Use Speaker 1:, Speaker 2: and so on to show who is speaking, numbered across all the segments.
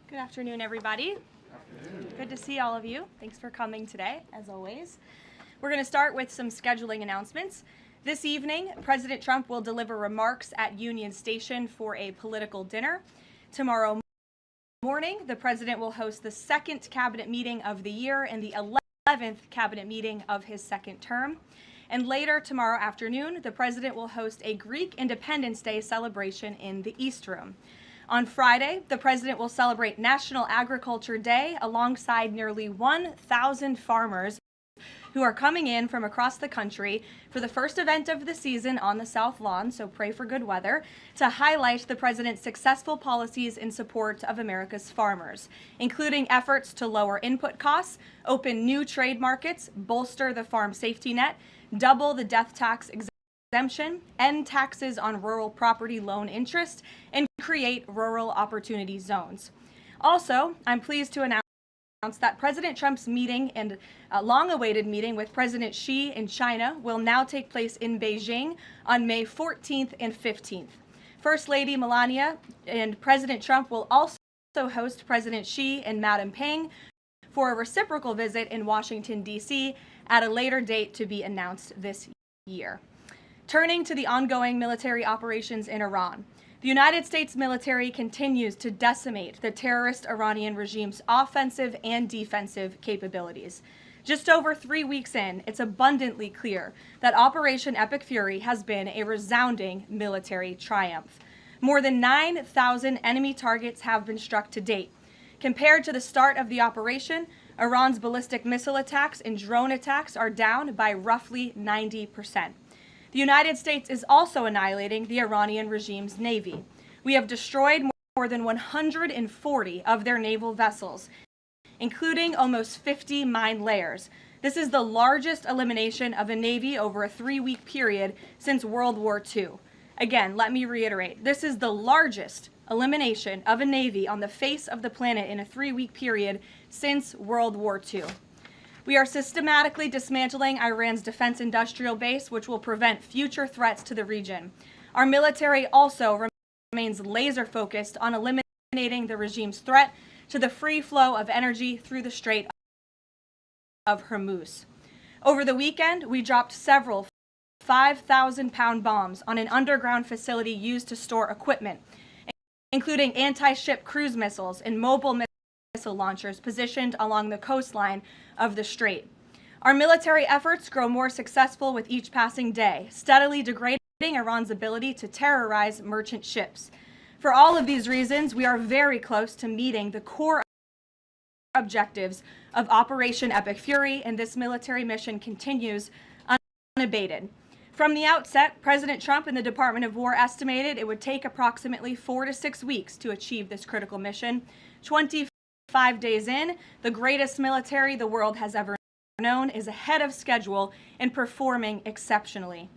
Speaker 1: Good afternoon, everybody. Good to see all of you. Thanks for coming today, as always. We're going to start with some scheduling announcements. This evening, President Trump will deliver remarks at Union Station for a political dinner. Tomorrow morning, the president will host the second cabinet meeting of the year and the 11th cabinet meeting of his second term. And later tomorrow afternoon, the president will host a Greek Independence Day celebration in the East Room. On Friday, the president will celebrate National Agriculture Day alongside nearly 1,000 farmers who are coming in from across the country for the first event of the season on the South Lawn, so pray for good weather, to highlight the president's successful policies in support of America's farmers, including efforts to lower input costs, open new trade markets, bolster the farm safety net, double the death tax exemption, end taxes on rural property loan interest, and create rural opportunity zones. Also, I'm pleased to announce that President Trump's meeting and long-awaited meeting with President Xi in China will now take place in Beijing on May 14th and 15th. First Lady Melania and President Trump will also host President Xi and Madam Peng for a reciprocal visit in Washington, D.C. at a later date to be announced this year. Turning to the ongoing military operations in Iran, the United States military continues to decimate the terrorist Iranian regime's offensive and defensive capabilities. Just over 3 weeks in, it's abundantly clear that Operation Epic Fury has been a resounding military triumph. More than 9,000 enemy targets have been struck to date. Compared to the start of the operation, Iran's ballistic missile attacks and drone attacks are down by roughly 90%. The United States is also annihilating the Iranian regime's navy. We have destroyed more than 140 of their naval vessels, including almost 50 mine layers. This is the largest elimination of a navy over a 3-week period since World War II. Again, let me reiterate, this is the largest elimination of a navy on the face of the planet in a 3-week period since World War II. We are systematically dismantling Iran's defense industrial base, which will prevent future threats to the region. Our military also remains laser-focused on eliminating the regime's threat to the free flow of energy through the Strait of Hormuz. Over the weekend, we dropped several 5,000-pound bombs on an underground facility used to store equipment, including anti-ship cruise missiles and mobile missile launchers positioned along the coastline of the Strait. Our military efforts grow more successful with each passing day, steadily degrading Iran's ability to terrorize merchant ships. For all of these reasons, we are very close to meeting the core objectives of Operation Epic Fury, and this military mission continues unabated. From the outset, President Trump and the Department of War estimated it would take approximately 4 to 6 weeks to achieve this critical mission. 25 days in, the greatest military the world has ever known is ahead of schedule and performing exceptionally.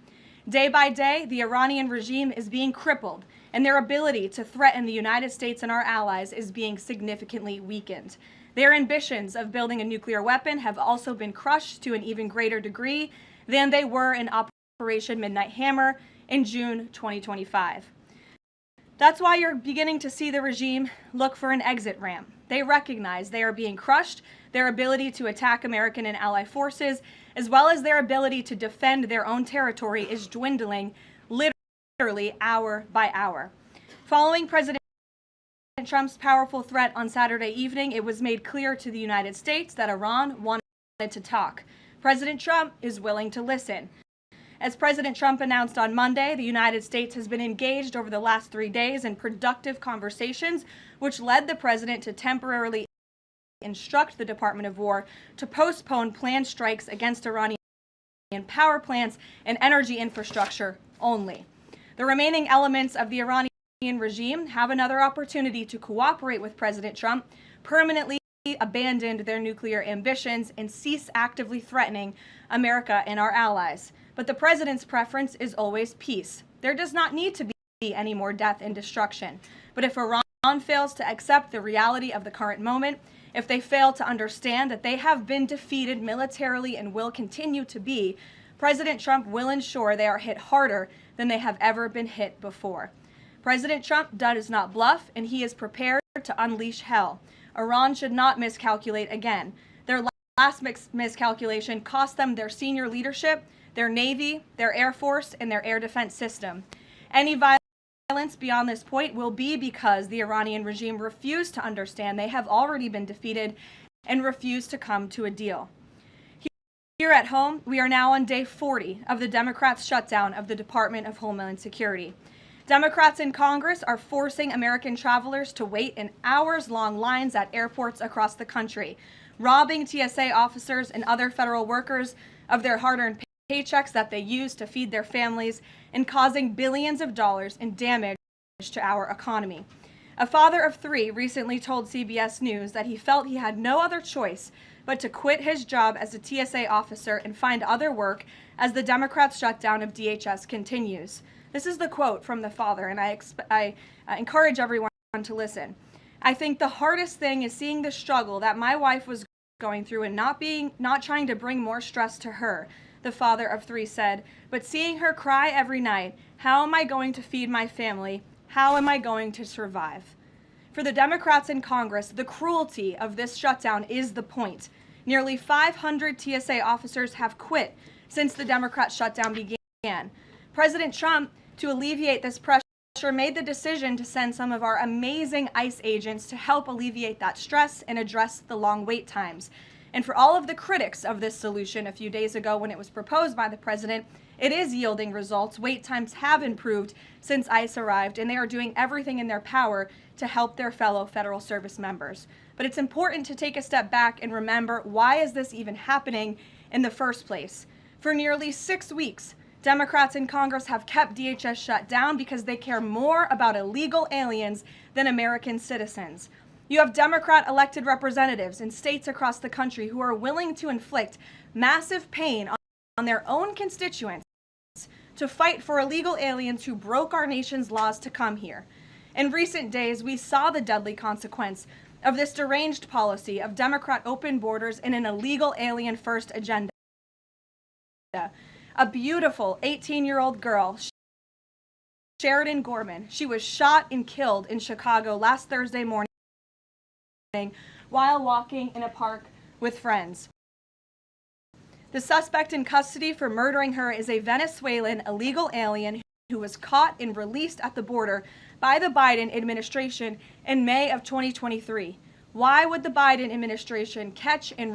Speaker 1: Day by day, the Iranian regime is being crippled, and their ability to threaten the United States and our allies is being significantly weakened. Their ambitions of building a nuclear weapon have also been crushed to an even greater degree than they were in Operation Midnight Hammer in June 2025. That's why you're beginning to see the regime look for an exit ramp. They recognize they are being crushed, their ability to attack American and ally forces, as well as their ability to defend their own territory is dwindling literally hour by hour. Following President Trump's powerful threat on Saturday evening, it was made clear to the United States that Iran wanted to talk. President Trump is willing to listen. As President Trump announced on Monday, the United States has been engaged over the last 3 days in productive conversations, which led the president to temporarily instruct the Department of War to postpone planned strikes against Iranian power plants and energy infrastructure only. The remaining elements of the Iranian regime have another opportunity to cooperate with President Trump, permanently abandon their nuclear ambitions, and cease actively threatening America and our allies. But the president's preference is always peace. There does not need to be any more death and destruction. But if Iran fails to accept the reality of the current moment, if they fail to understand that they have been defeated militarily and will continue to be, President Trump will ensure they are hit harder than they have ever been hit before. President Trump does not bluff, and he is prepared to unleash hell. Iran should not miscalculate again. Their last miscalculation cost them their senior leadership, their Navy, their Air Force, and their air defense system. Any violence beyond this point will be because the Iranian regime refused to understand they have already been defeated and refused to come to a deal. Here at home, we are now on day 40 of the Democrats' shutdown of the Department of Homeland Security. Democrats in Congress are forcing American travelers to wait in hours-long lines at airports across the country, robbing TSA officers and other federal workers of their hard-earned paychecks that they use to feed their families, and causing billions of dollars in damage to our economy. A father of 3 recently told CBS News that he felt he had no other choice but to quit his job as a TSA officer and find other work as the Democrats' shutdown of DHS continues. This is the quote from the father, and I encourage everyone to listen. "I think the hardest thing is seeing the struggle that my wife was going through and not trying to bring more stress to her," the father of 3 said, "but seeing her cry every night, how am I going to feed my family? How am I going to survive?" For the Democrats in Congress, the cruelty of this shutdown is the point. Nearly 500 TSA officers have quit since the Democrat shutdown began. President Trump, to alleviate this pressure, made the decision to send some of our amazing ICE agents to help alleviate that stress and address the long wait times. And for all of the critics of this solution a few days ago when it was proposed by the president, it is yielding results. Wait times have improved since ICE arrived, and they are doing everything in their power to help their fellow federal service members. But it's important to take a step back and remember, why is this even happening in the first place? For nearly 6 weeks, Democrats in Congress have kept DHS shut down because they care more about illegal aliens than American citizens. You have Democrat elected representatives in states across the country who are willing to inflict massive pain on their own constituents to fight for illegal aliens who broke our nation's laws to come here. In recent days, we saw the deadly consequence of this deranged policy of Democrat open borders and an illegal alien-first agenda. A beautiful 18-year-old girl, Sheridan Gorman, she was shot and killed in Chicago last Thursday morning while walking in a park with friends. The suspect in custody for murdering her is a Venezuelan illegal alien who was caught and released at the border by the Biden administration in May of 2023. Why would the Biden administration catch and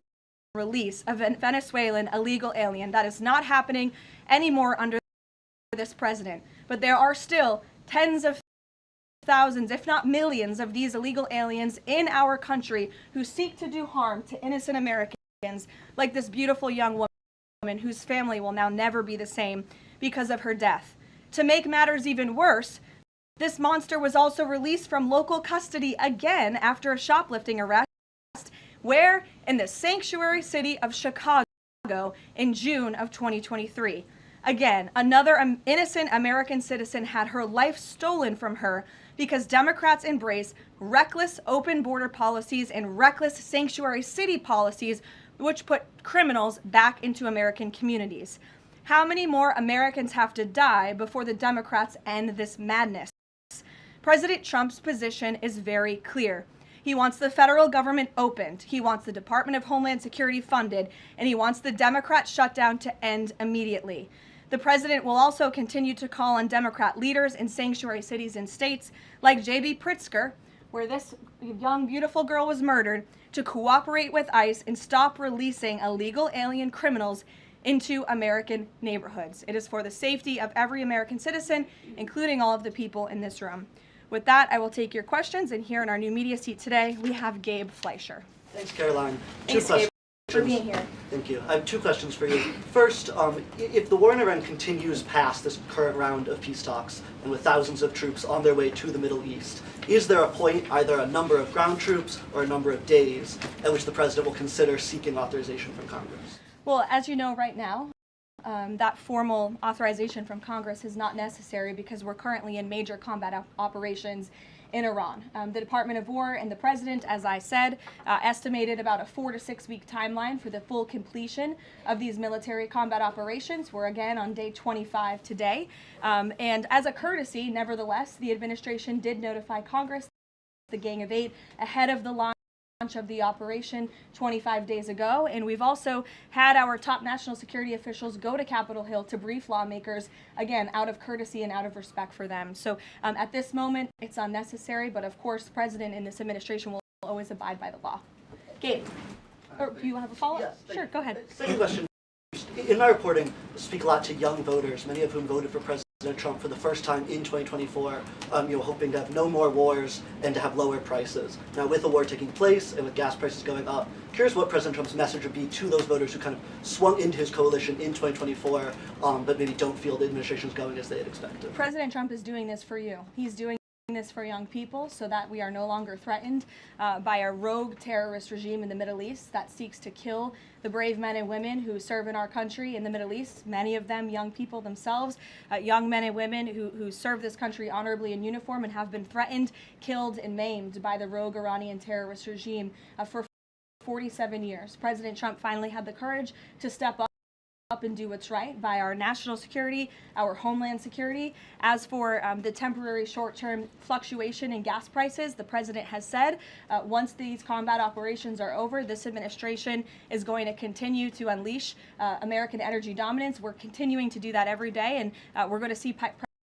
Speaker 1: release a Venezuelan illegal alien? That is not happening anymore under this president. But there are still tens of thousands, if not millions, of these illegal aliens in our country who seek to do harm to innocent Americans, like this beautiful young woman whose family will now never be the same because of her death. To make matters even worse, this monster was also released from local custody again after a shoplifting arrest, where? In the sanctuary city of Chicago in June of 2023. Again, another innocent American citizen had her life stolen from her because Democrats embrace reckless open border policies and reckless sanctuary city policies which put criminals back into American communities. How many more Americans have to die before the Democrats end this madness? President Trump's position is very clear. He wants the federal government opened, he wants the Department of Homeland Security funded, and he wants the Democrat shutdown to end immediately. The president will also continue to call on Democrat leaders in sanctuary cities and states like J.B. Pritzker, where this young, beautiful girl was murdered, to cooperate with ICE and stop releasing illegal alien criminals into American neighborhoods. It is for the safety of every American citizen, including all of the people in this room. With that, I will take your questions, and here in our new media seat today, we have Gabe Fleischer.
Speaker 2: Thanks, Karoline.
Speaker 1: Thanks, Gabe, for being here.
Speaker 2: Thank you. I have 2 questions for you. First, if the war in Iran continues past this current round of peace talks, and with thousands of troops on their way to the Middle East, is there a point, either a number of ground troops or a number of days, at which the president will consider seeking authorization from Congress?
Speaker 1: Well, as you know right now, that formal authorization from Congress is not necessary because we're currently in major combat operations in Iran. The Department of War and the President, as I said, estimated about a 4 to 6 week timeline for the full completion of these military combat operations. We're again on day 25 today. And as a courtesy, nevertheless, the administration did notify Congress the Gang of Eight ahead of the launch of the operation 25 days ago. And we've also had our top national security officials go to Capitol Hill to brief lawmakers, again, out of courtesy and out of respect for them. So at this moment, it's unnecessary, but of course, the president and this administration will always abide by the law. Gabe, or do you have a follow-up?
Speaker 2: Yes,
Speaker 1: sure, go ahead.
Speaker 2: Second question. In my reporting, I speak a lot to young voters, many of whom voted for President Trump for the first time in 2024, hoping to have no more wars and to have lower prices. Now, with the war taking place and with gas prices going up, curious what President Trump's message would be to those voters who kind of swung into his coalition in 2024, but maybe don't feel the administration's going as they had expected.
Speaker 1: President Trump is doing this for you. He's doing this for young people so that we are no longer threatened by a rogue terrorist regime in the Middle East that seeks to kill the brave men and women who serve in our country in the Middle East, many of them young people themselves, young men and women who serve this country honorably in uniform and have been threatened, killed, and maimed by the rogue Iranian terrorist regime for 47 years. President Trump finally had the courage to step up and do what's right by our national security, our homeland security. As for the temporary short-term fluctuation in gas prices, the president has said once these combat operations are over, this administration is going to continue to unleash American energy dominance. We're continuing to do that every day, and we're going to see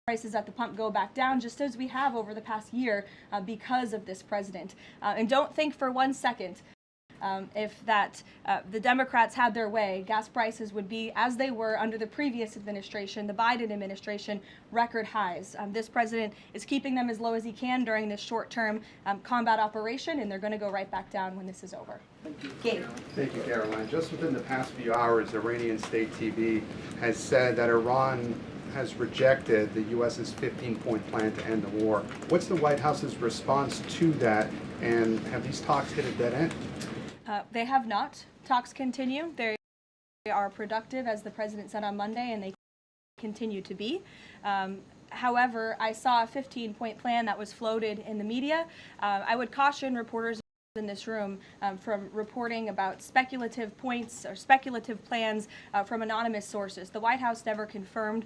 Speaker 1: prices at the pump go back down, just as we have over the past year because of this president. And don't think for 1 second if the Democrats had their way, gas prices would be, as they were under the previous administration, the Biden administration, record highs. This president is keeping them as low as he can during this short-term combat operation, and they're going to go right back down when this is over.
Speaker 2: Thank you.
Speaker 1: Gabe.
Speaker 3: Thank you, Karoline. Just within the past few hours, Iranian state TV has said that Iran has rejected the U.S.'s 15-point plan to end the war. What's the White House's response to that, and have these talks hit a dead end?
Speaker 1: They have not. Talks continue. They are productive, as the president said on Monday, and they continue to be. However, I saw a 15-point plan that was floated in the media. I would caution reporters in this room from reporting about speculative points or speculative plans from anonymous sources. The White House never confirmed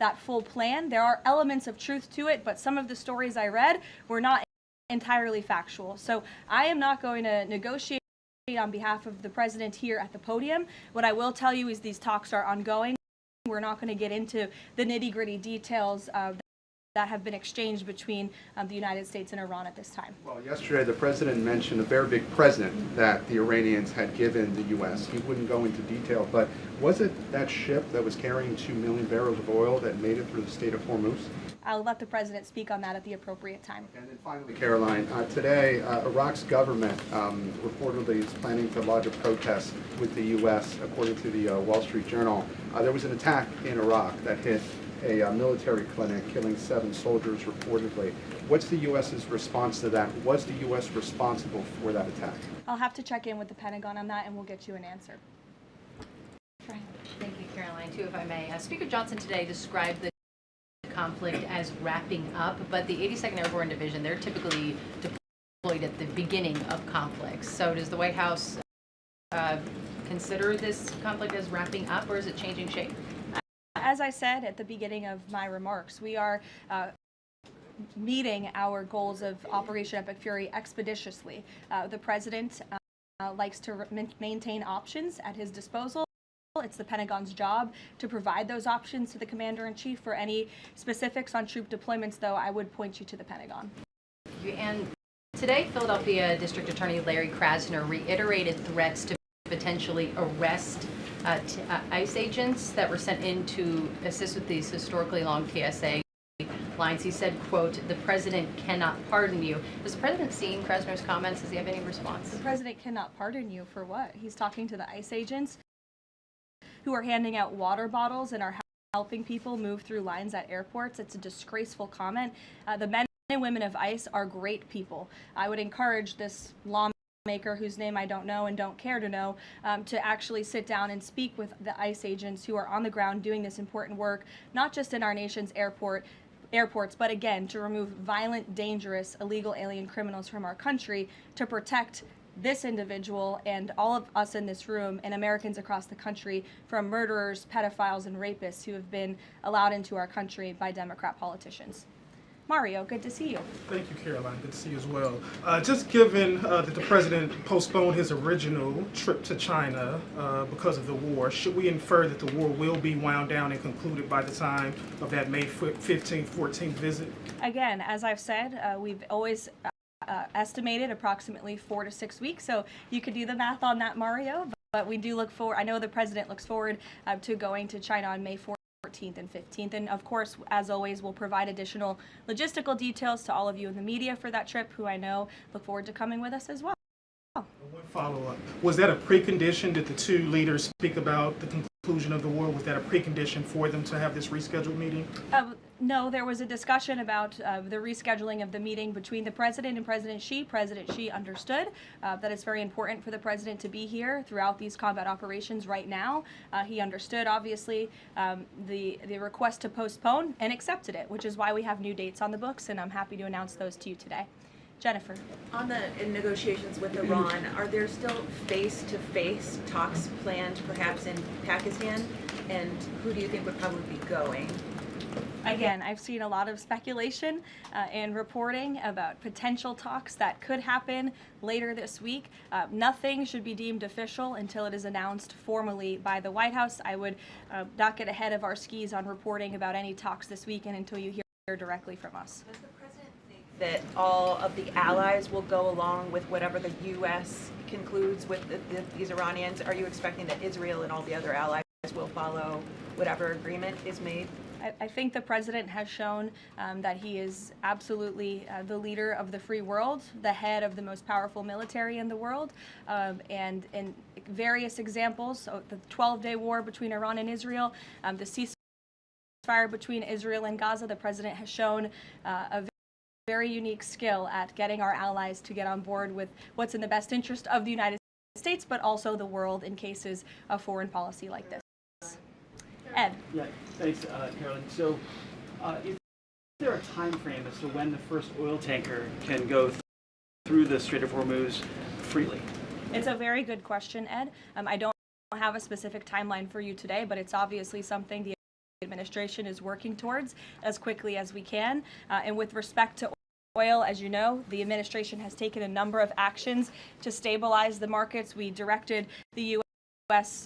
Speaker 1: that full plan. There are elements of truth to it, but some of the stories I read were not entirely factual. So I am not going to negotiate on behalf of the president here at the podium. What I will tell you is these talks are ongoing. We're not going to get into the nitty-gritty details that have been exchanged between the United States and Iran at this time.
Speaker 3: Well, yesterday the president mentioned a very big present that the Iranians had given the U.S. He wouldn't go into detail, but was it that ship that was carrying 2 million barrels of oil that made it through the Strait of Hormuz?
Speaker 1: I'll let the president speak on that at the appropriate time.
Speaker 3: And then finally, Karoline, today Iraq's government reportedly is planning to lodge a protest with the U.S. According to the Wall Street Journal. There was an attack in Iraq that hit a military clinic, killing 7 soldiers reportedly. What's the U.S.'s response to that? Was the U.S. responsible for that attack?
Speaker 1: I'll have to check in with the Pentagon on that, and we'll get you an answer.
Speaker 4: Thank you, Karoline. Too, if I may. Speaker Johnson today described the conflict as wrapping up, but the 82nd Airborne Division, they're typically deployed at the beginning of conflicts. So does the White House consider this conflict as wrapping up, or is it changing shape?
Speaker 1: As I said at the beginning of my remarks, we are meeting our goals of Operation Epic Fury expeditiously. The president likes to maintain options at his disposal. It's the Pentagon's job to provide those options to the Commander-in-Chief. For any specifics on troop deployments, though, I would point you to the Pentagon.
Speaker 4: And today, Philadelphia District Attorney Larry Krasner reiterated threats to potentially arrest ICE agents that were sent in to assist with these historically long TSA lines. He said, quote, "The president cannot pardon you." Has the president seen Krasner's comments? Does he have any response?
Speaker 1: The president cannot pardon you for what? He's talking to the ICE agents who are handing out water bottles and are helping people move through lines at airports. It's a disgraceful comment. The men and women of ICE are great people. I would encourage this lawmaker, whose name I don't know and don't care to know, to actually sit down and speak with the ICE agents who are on the ground doing this important work, not just in our nation's airports, but again, to remove violent, dangerous, illegal alien criminals from our country, to protect this individual and all of us in this room and Americans across the country from murderers, pedophiles, and rapists who have been allowed into our country by Democrat politicians. Mario, good to see you.
Speaker 5: Thank you, Caroline. Good to see you as well. Just given that the president postponed his original trip to China because of the war, should we infer that the war will be wound down and concluded by the time of that May 15th, 14th visit?
Speaker 1: Again, as I've said, we've always estimated approximately 4 to 6 weeks, so you could do the math on that, Mario. But we do look forward, I know the president looks forward to going to China on May 14th and 15th. And of course, as always, we'll provide additional logistical details to all of you in the media for that trip, who I know look forward to coming with us as well.
Speaker 5: One follow-up. Was that a precondition? Did the two leaders speak about the conclusion of the war? Was that a precondition for them to have this rescheduled meeting?
Speaker 1: No, there was a discussion about the rescheduling of the meeting between the president and President Xi. President Xi understood that it's very important for the president to be here throughout these combat operations right now. He understood, obviously, the request to postpone and accepted it, which is why we have new dates on the books, and I'm happy to announce those to you today. Jennifer.
Speaker 6: On the negotiations with Iran, are there still face-to-face talks planned perhaps in Pakistan? And who do you think would probably be going?
Speaker 1: Again, I've seen a lot of speculation and reporting about potential talks that could happen later this week. Nothing should be deemed official until it is announced formally by the White House. I would not get ahead of our skis on reporting about any talks this weekend until you hear directly from us.
Speaker 6: Does the president think that all of the allies will go along with whatever the U.S. concludes with these Iranians? Are you expecting that Israel and all the other allies will follow whatever agreement is made?
Speaker 1: I think the president has shown that he is absolutely the leader of the free world, the head of the most powerful military in the world, and in various examples, so the 12-day war between Iran and Israel, the ceasefire between Israel and Gaza, the president has shown a very unique skill at getting our allies to get on board with what's in the best interest of the United States, but also the world in cases of foreign policy like this. Ed.
Speaker 7: Yeah, thanks, Caroline. So, is there a time frame as to when the first oil tanker can go through the Strait of Hormuz freely?
Speaker 1: It's a very good question, Ed. I don't have a specific timeline for you today, but it's obviously something the administration is working towards as quickly as we can. And with respect to oil, as you know, the administration has taken a number of actions to stabilize the markets. We directed the U.S.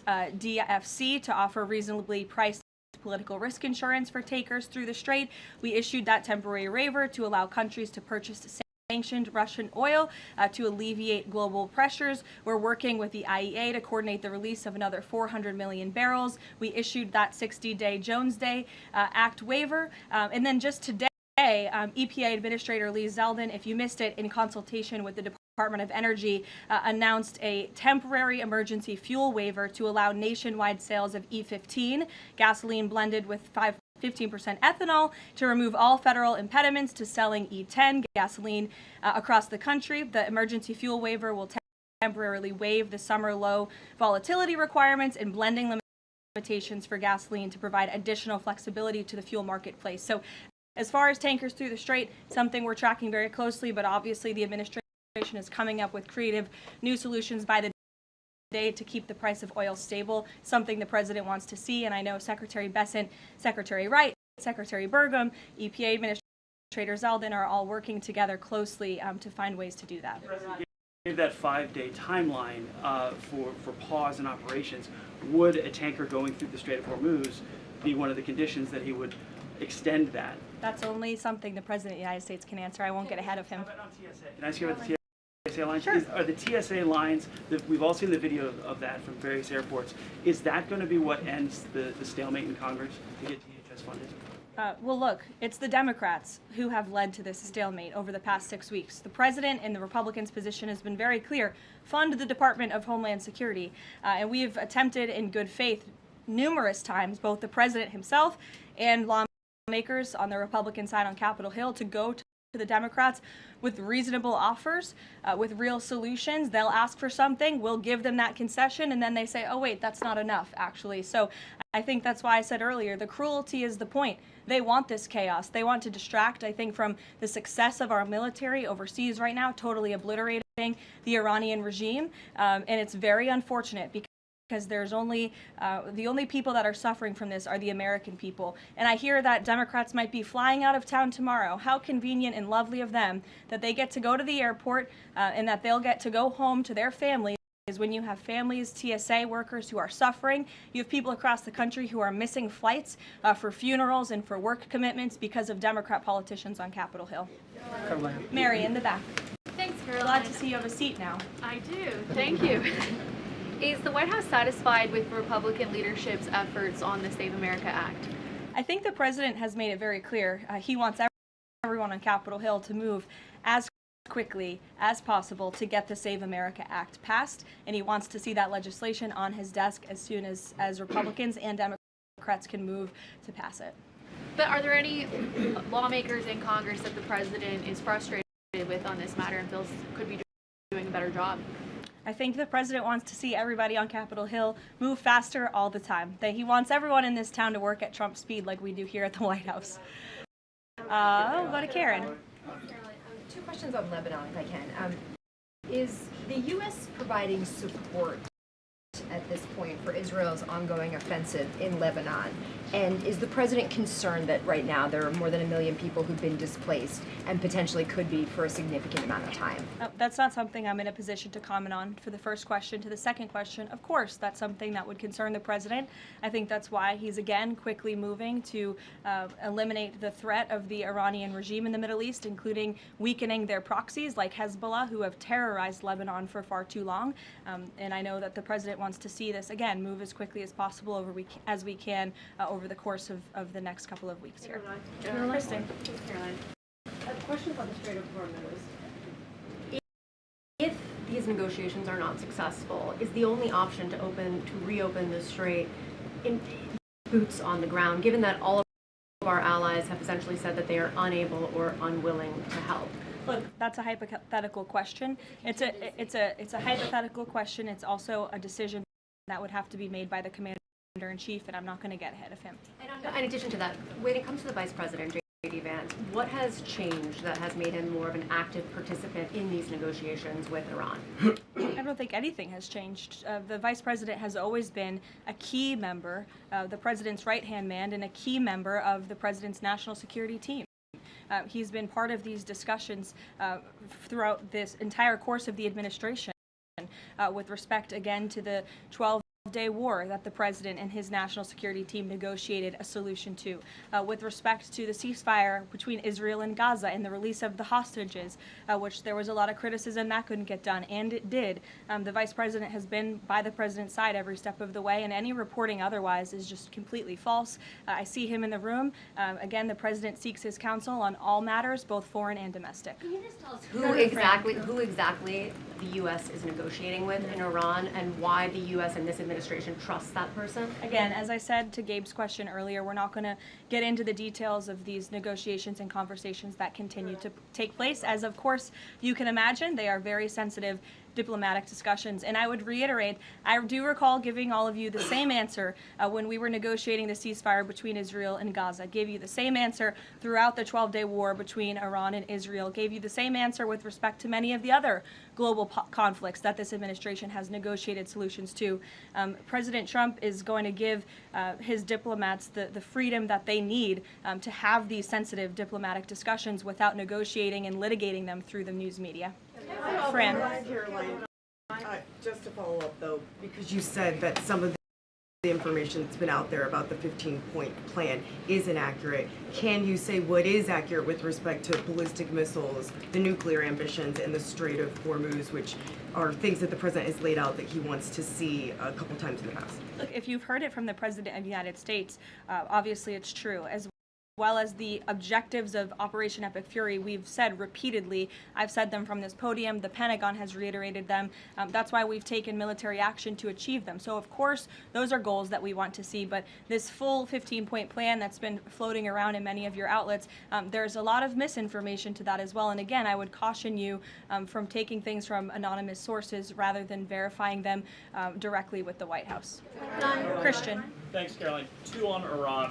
Speaker 1: DFC to offer reasonably priced political risk insurance for takers through the strait. We issued that temporary waiver to allow countries to purchase sanctioned Russian oil to alleviate global pressures. We're working with the IEA to coordinate the release of another 400 million barrels. We issued that 60-day Jones Day Act waiver. And then just today, EPA Administrator Lee Zeldin, if you missed it, in consultation with the Department of Energy, announced a temporary emergency fuel waiver to allow nationwide sales of E15, gasoline blended with 15% ethanol, to remove all federal impediments to selling E10 gasoline across the country. The emergency fuel waiver will temporarily waive the summer low volatility requirements and blending limitations for gasoline to provide additional flexibility to the fuel marketplace. So as far as tankers through the strait, something we're tracking very closely, but obviously the administration is coming up with creative new solutions by the day to keep the price of oil stable, something the president wants to see. And I know Secretary Bessent, Secretary Wright, Secretary Burgum, EPA Administrator Zeldin are all working together closely to find ways to do that.
Speaker 7: The president gave that 5-day timeline for pause in operations. Would a tanker going through the Strait of Hormuz be one of the conditions that he would extend that?
Speaker 1: That's only something the President of the United States can answer. I won't get ahead of him.
Speaker 7: How about on TSA? Can I ask you about the TSA lines?
Speaker 1: Sure.
Speaker 7: Are the TSA lines, we've all seen the video of that from various airports, is that going to be what ends the stalemate in Congress to get DHS funded?
Speaker 1: Well, look, it's the Democrats who have led to this stalemate over the past 6 weeks. The president and the Republicans' position has been very clear. Fund the Department of Homeland Security. And we've attempted in good faith numerous times, both the president himself and lawmakers on the Republican side on Capitol Hill, to go to the Democrats with reasonable offers, with real solutions. They'll ask for something, we'll give them that concession, and then they say, oh wait, that's not enough, actually. So I think that's why I said earlier, the cruelty is the point. They want this chaos. They want to distract, I think, from the success of our military overseas right now, totally obliterating the Iranian regime. And it's very unfortunate because because there's only the only people that are suffering from this are the American people. And I hear that Democrats might be flying out of town tomorrow. How convenient and lovely of them that they get to go to the airport and that they'll get to go home to their families. When you have families, TSA workers who are suffering, you have people across the country who are missing flights for funerals and for work commitments because of Democrat politicians on Capitol Hill. Mary, in the back.
Speaker 8: Thanks, Caroline.
Speaker 1: Glad to see you have a seat now.
Speaker 8: I do. Thank you. Is the White House satisfied with Republican leadership's efforts on the Save America Act?
Speaker 1: I think the president has made it very clear. He wants everyone on Capitol Hill to move as quickly as possible to get the Save America Act passed, and he wants to see that legislation on his desk as soon as Republicans and Democrats can move to pass it.
Speaker 8: But are there any lawmakers in Congress that the president is frustrated with on this matter and feels could be doing a better job?
Speaker 1: I think the president wants to see everybody on Capitol Hill move faster all the time. That he wants everyone in this town to work at Trump speed like we do here at the White House. We'll go to Karen.
Speaker 9: Caroline, 2 questions on Lebanon, if I can. Is the U.S. providing support at this point for Israel's ongoing offensive in Lebanon? And is the president concerned that right now there are more than 1 million people who've been displaced and potentially could be for a significant amount of time?
Speaker 1: That's not something I'm in a position to comment on. For the first question, to the second question, of course, that's something that would concern the president. I think that's why he's again quickly moving to eliminate the threat of the Iranian regime in the Middle East, including weakening their proxies like Hezbollah, who have terrorized Lebanon for far too long. And I know that the president wants to see this again move as quickly as possible as we can over the course of the next couple of weeks here. Kristen.
Speaker 10: Caroline. A question about the Strait of Hormuz.
Speaker 9: If these negotiations are not successful, is the only option to reopen the strait in boots on the ground, given that all of our allies have essentially said that they are unable or unwilling to help?
Speaker 1: Look, that's a hypothetical question. It's a hypothetical question. It's also a decision that would have to be made by the Commander-in-Chief, and I'm not going to get ahead of him.
Speaker 9: And in addition to that, when it comes to the Vice President, J.D. Vance, what has changed that has made him more of an active participant in these negotiations with Iran?
Speaker 1: I don't think anything has changed. The Vice President has always been a key member, the President's right-hand man, and a key member of the President's national security team. He's been part of these discussions throughout this entire course of the administration with respect, again, to the 12-day war that the president and his national security team negotiated a solution to, with respect to the ceasefire between Israel and Gaza and the release of the hostages, which there was a lot of criticism that couldn't get done, and it did. The vice president has been by the president's side every step of the way, and any reporting otherwise is just completely false. I see him in the room. Again, the president seeks his counsel on all matters, both foreign and domestic.
Speaker 9: Can you just tell us who exactly the U.S. is negotiating with in Iran, and why the U.S. and this administration trusts that person?
Speaker 1: Again, as I said to Gabe's question earlier, we're not going to get into the details of these negotiations and conversations that continue to take place, as of course you can imagine. They are very sensitive diplomatic discussions. And I would reiterate, I do recall giving all of you the same answer when we were negotiating the ceasefire between Israel and Gaza. Gave you the same answer throughout the 12-day war between Iran and Israel. Gave you the same answer with respect to many of the other global conflicts that this administration has negotiated solutions to. President Trump is going to give his diplomats the freedom that they need to have these sensitive diplomatic discussions without negotiating and litigating them through the news media. Fran.
Speaker 11: Caroline, just to follow up though, because you said that some of the information that's been out there about the 15-point plan is inaccurate. Can you say what is accurate with respect to ballistic missiles, the nuclear ambitions, and the Strait of Hormuz, which are things that the president has laid out that he wants to see a couple times in the past?
Speaker 1: Look, if you've heard it from the President of the United States, obviously it's true. As well as the objectives of Operation Epic Fury, we've said repeatedly. I've said them from this podium. The Pentagon has reiterated them. That's why we've taken military action to achieve them. So, of course, those are goals that we want to see. But this full 15-point plan that's been floating around in many of your outlets, there's a lot of misinformation to that as well. And again, I would caution you from taking things from anonymous sources rather than verifying them directly with the White House. Christian.
Speaker 12: Thanks, Caroline. 2 on Iran.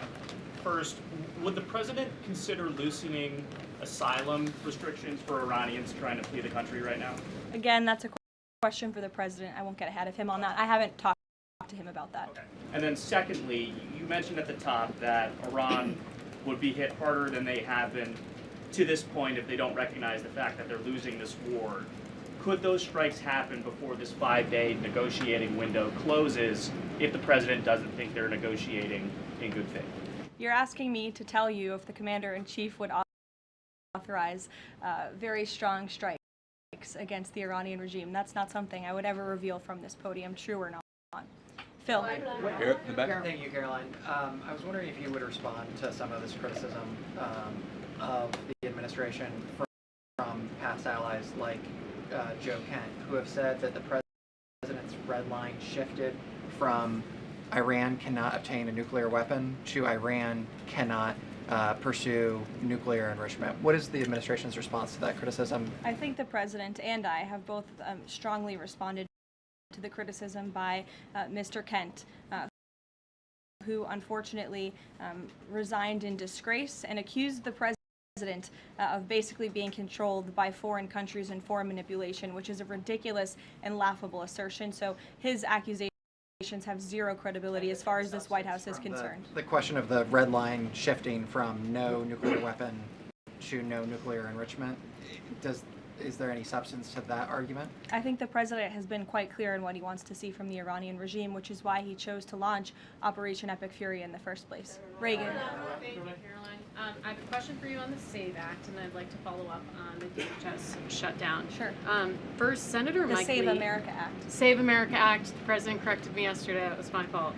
Speaker 12: First, would the president consider loosening asylum restrictions for Iranians trying to flee the country right now?
Speaker 1: Again, that's a question for the president. I won't get ahead of him on that. I haven't talked to him about that.
Speaker 12: Okay. And then secondly, you mentioned at the top that Iran would be hit harder than they have been to this point if they don't recognize the fact that they're losing this war. Could those strikes happen before this 5-day negotiating window closes if the president doesn't think they're negotiating in good faith?
Speaker 1: You're asking me to tell you if the commander-in-chief would authorize very strong strikes against the Iranian regime. That's not something I would ever reveal from this podium, true or not. Phil.
Speaker 13: Here, in the back.
Speaker 14: Thank you, Caroline. I was wondering if you would respond to some of this criticism of the administration from past allies like Joe Kent, who have said that the president's red line shifted from Iran cannot obtain a nuclear weapon to Iran cannot pursue nuclear enrichment. What is the administration's response to that criticism?
Speaker 1: I think the president and I have both strongly responded to the criticism by Mr. Kent, who unfortunately resigned in disgrace and accused the president of basically being controlled by foreign countries and foreign manipulation, which is a ridiculous and laughable assertion. So his accusations have zero credibility as far as this White House is concerned.
Speaker 14: The question of the red line shifting from no nuclear weapon to no nuclear enrichment, is there any substance to that argument?
Speaker 1: I think the president has been quite clear in what he wants to see from the Iranian regime, which is why he chose to launch Operation Epic Fury in the first place. Reagan.
Speaker 15: Thank you, Caroline. I have a question for you on the SAVE Act, and I'd like to follow up on the DHS shutdown.
Speaker 1: Sure.
Speaker 15: First, Senator Mike Lee.
Speaker 1: The Save America Act.
Speaker 15: Save America Act. The president corrected me yesterday. It was my fault.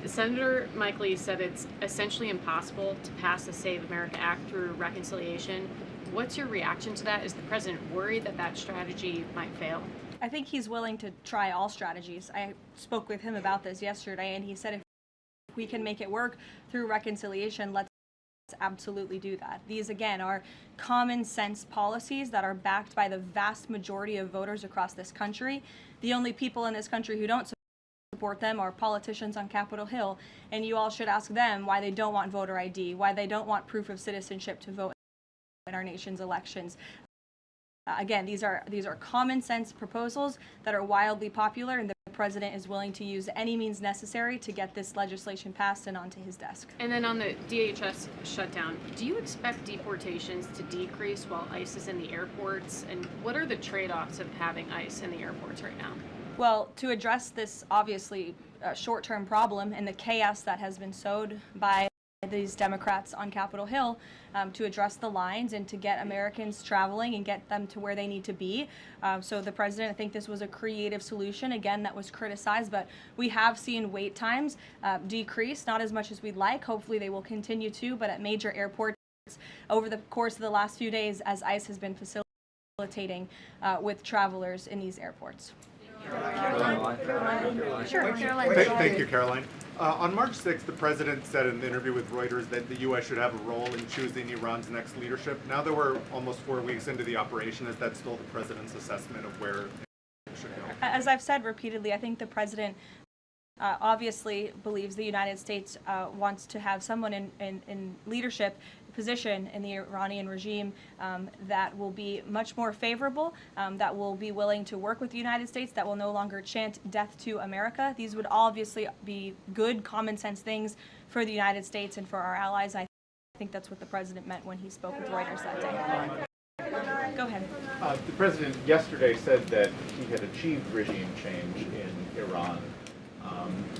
Speaker 15: Senator Mike Lee said it's essentially impossible to pass the Save America Act through reconciliation. What's your reaction to that? Is the president worried that that strategy might fail?
Speaker 1: I think he's willing to try all strategies. I spoke with him about this yesterday, and he said if we can make it work through reconciliation, let's absolutely do that. These, again, are common sense policies that are backed by the vast majority of voters across this country. The only people in this country who don't support them are politicians on Capitol Hill, and you all should ask them why they don't want voter ID, why they don't want proof of citizenship to vote in our nation's elections. Again, these are common sense proposals that are wildly popular, and the president is willing to use any means necessary to get this legislation passed and onto his desk.
Speaker 15: And then on the DHS shutdown, do you expect deportations to decrease while ICE is in the airports? And what are the trade-offs of having ICE in the airports right now?
Speaker 1: Well, to address this obviously short-term problem and the chaos that has been sowed by these Democrats on Capitol Hill, to address the lines and to get Americans traveling and get them to where they need to be. So the president, I think this was a creative solution, again, that was criticized, but we have seen wait times decrease, not as much as we'd like. Hopefully they will continue to, but at major airports over the course of the last few days as ICE has been facilitating with travelers in these airports.
Speaker 3: Sure. Thank you, Caroline. On March 6th, the president said in an interview with Reuters that the U.S. should have a role in choosing Iran's next leadership. Now that we're almost 4 weeks into the operation, is that still the president's assessment of where it should go?
Speaker 1: As I've said repeatedly, I think the president obviously believes the United States wants to have someone in leadership position in the Iranian regime that will be much more favorable, that will be willing to work with the United States, that will no longer chant death to America. These would obviously be good common sense things for the United States and for our allies. I think that's what the president meant when he spoke with Reuters that day. Go ahead.
Speaker 16: The president yesterday said that he had achieved regime change in Iran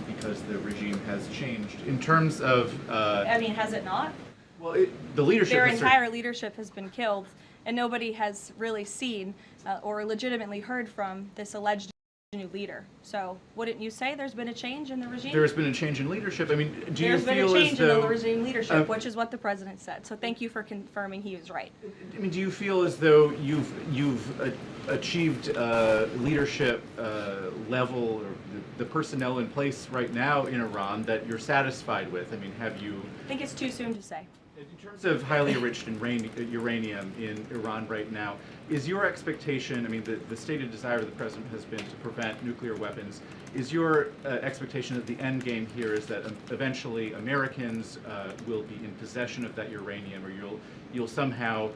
Speaker 16: because the regime has changed. In terms of...
Speaker 1: I mean, has it not?
Speaker 16: Well, the leadership...
Speaker 1: Their entire leadership has been killed, and nobody has really seen or legitimately heard from this alleged new leader. So wouldn't you say there's been a change in the regime?
Speaker 16: There's been a change in leadership. I mean, do you feel as though...
Speaker 1: There's been a change in the regime leadership, which is what the president said. So thank you for confirming he was right.
Speaker 16: I mean, do you feel as though you've achieved leadership level or the personnel in place right now in Iran that you're satisfied with? I mean, have you...
Speaker 1: I think it's too soon to say.
Speaker 16: In terms of highly enriched uranium in Iran right now, is your expectation, I mean, the stated desire of the president has been to prevent nuclear weapons. Is your expectation that the end game here is that eventually Americans will be in possession of that uranium, or you'll somehow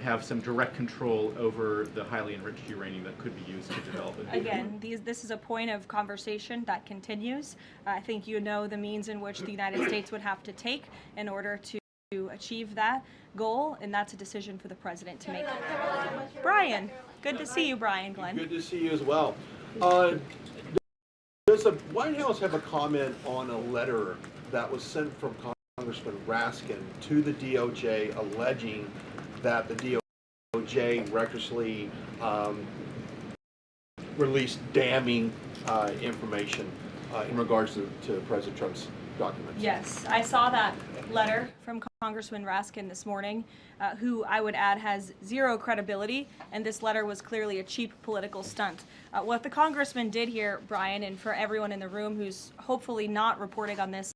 Speaker 16: have some direct control over the highly enriched uranium that could be used to develop it?
Speaker 1: Again, this is a point of conversation that continues. I think you know the means in which the United States would have to take in order to achieve that goal, and that's a decision for the president to make. Brian, good to see you, Brian Glenn.
Speaker 13: Good to see you as well. Does the White House have a comment on a letter that was sent from Congressman Raskin to the DOJ alleging that the DOJ recklessly released damning information in regards to President Trump's documents?
Speaker 1: Yes, I saw that letter from Congressman Raskin this morning, who I would add has zero credibility, and this letter was clearly a cheap political stunt. What the congressman did here, Brian, and for everyone in the room who's hopefully not reporting on this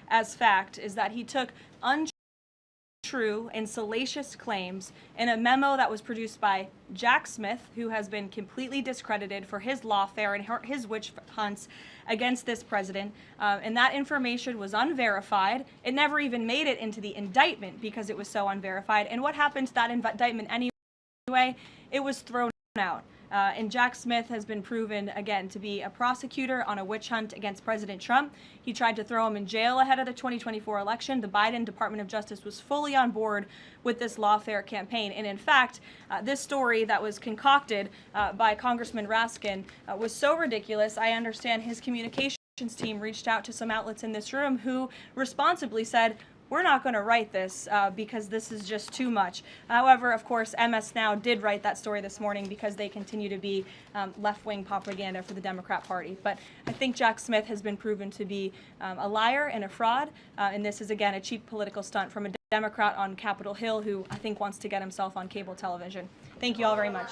Speaker 1: as fact, is that he took untrue and salacious claims in a memo that was produced by Jack Smith, who has been completely discredited for his lawfare and his witch hunts against this president, and that information was unverified. It never even made it into the indictment because it was so unverified. And what happened to that indictment anyway? It was thrown out. And Jack Smith has been proven, again, to be a prosecutor on a witch hunt against President Trump. He tried to throw him in jail ahead of the 2024 election. The Biden Department of Justice was fully on board with this lawfare campaign. And in fact, this story that was concocted by Congressman Raskin was so ridiculous, I understand his communications team reached out to some outlets in this room who responsibly said, we're not going to write this because this is just too much. However, of course, MS Now did write that story this morning because they continue to be left-wing propaganda for the Democrat Party. But I think Jack Smith has been proven to be a liar and a fraud, and this is, again, a cheap political stunt from a Democrat on Capitol Hill who I think wants to get himself on cable television. Thank you all very much.